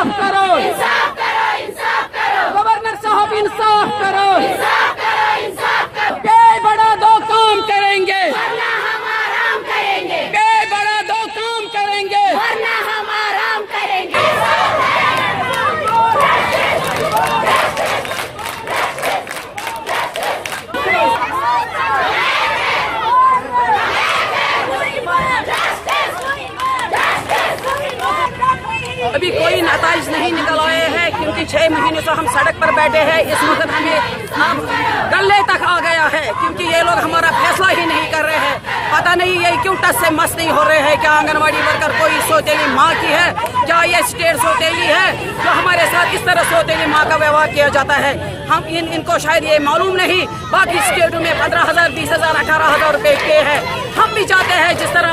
इंसाफ करो, गवर्नर साहब इंसाफ करो, पे बड़ा दो काम करेंगे, पे बड़ा दो काम करेंगे, वरना हम आराम करेंगे। अभी कोई नताइज नहीं निकल आए हैं क्योंकि 6 महीने से हम सड़क पर बैठे हैं। इस वक्त हमें अब गले तक आ गया है क्योंकि ये लोग हमारा फैसला ही नहीं कर रहे हैं। पता नहीं ये क्यों टस से मस नहीं हो रहे हैं। क्या आंगनवाड़ी वर्कर कोई सौतेली माँ की है? क्या ये स्टेट सौतेली है जो हमारे साथ इस तरह सौतेली माँ का व्यवहार किया जाता है? हम इनको शायद ये मालूम नहीं। बाकी स्टेटों में 15,000, 20,000, 18,000 रुपए पे है। हम भी चाहते हैं जिस तरह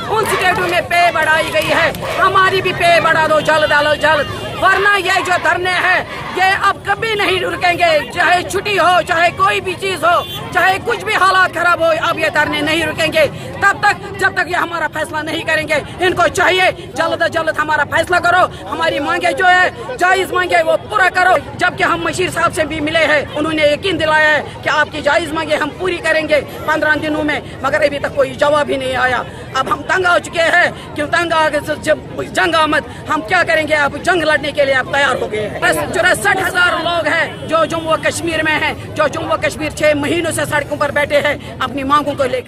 उन स्टेटों में पे बढ़ाई गई है, हमारी भी पे बढ़ा दो जल्द जल्द, वरना ये जो धरने हैं ये अब कभी नहीं रुकेंगे। चाहे छुट्टी हो, चाहे कोई भी चीज हो, चाहे कुछ भी हालात खराब हो, अब ये धरने नहीं रुकेंगे तब तक जब तक ये हमारा फैसला नहीं करेंगे। इनको चाहिए जल्द से जल्द हमारा फैसला करो, हमारी मांगे जो है जायज मांगे वो पूरा करो। जबकि हम मशीर साहब से भी मिले हैं, उन्होंने यकीन दिलाया है कि आपकी जायज मांगे हम पूरी करेंगे 15 दिनों में, मगर अभी तक कोई जवाब ही नहीं आया। अब हम तंग आ चुके हैं। क्यों तंग आ गए? जब जंग आमद हम क्या करेंगे? अब जंग लड़ने के लिए आप तैयार हो गए हैं। 64,000 लोग हैं जो जम्मू कश्मीर में हैं, जो जम्मू कश्मीर 6 महीनों से सड़कों पर बैठे हैं अपनी मांगों को लेकर।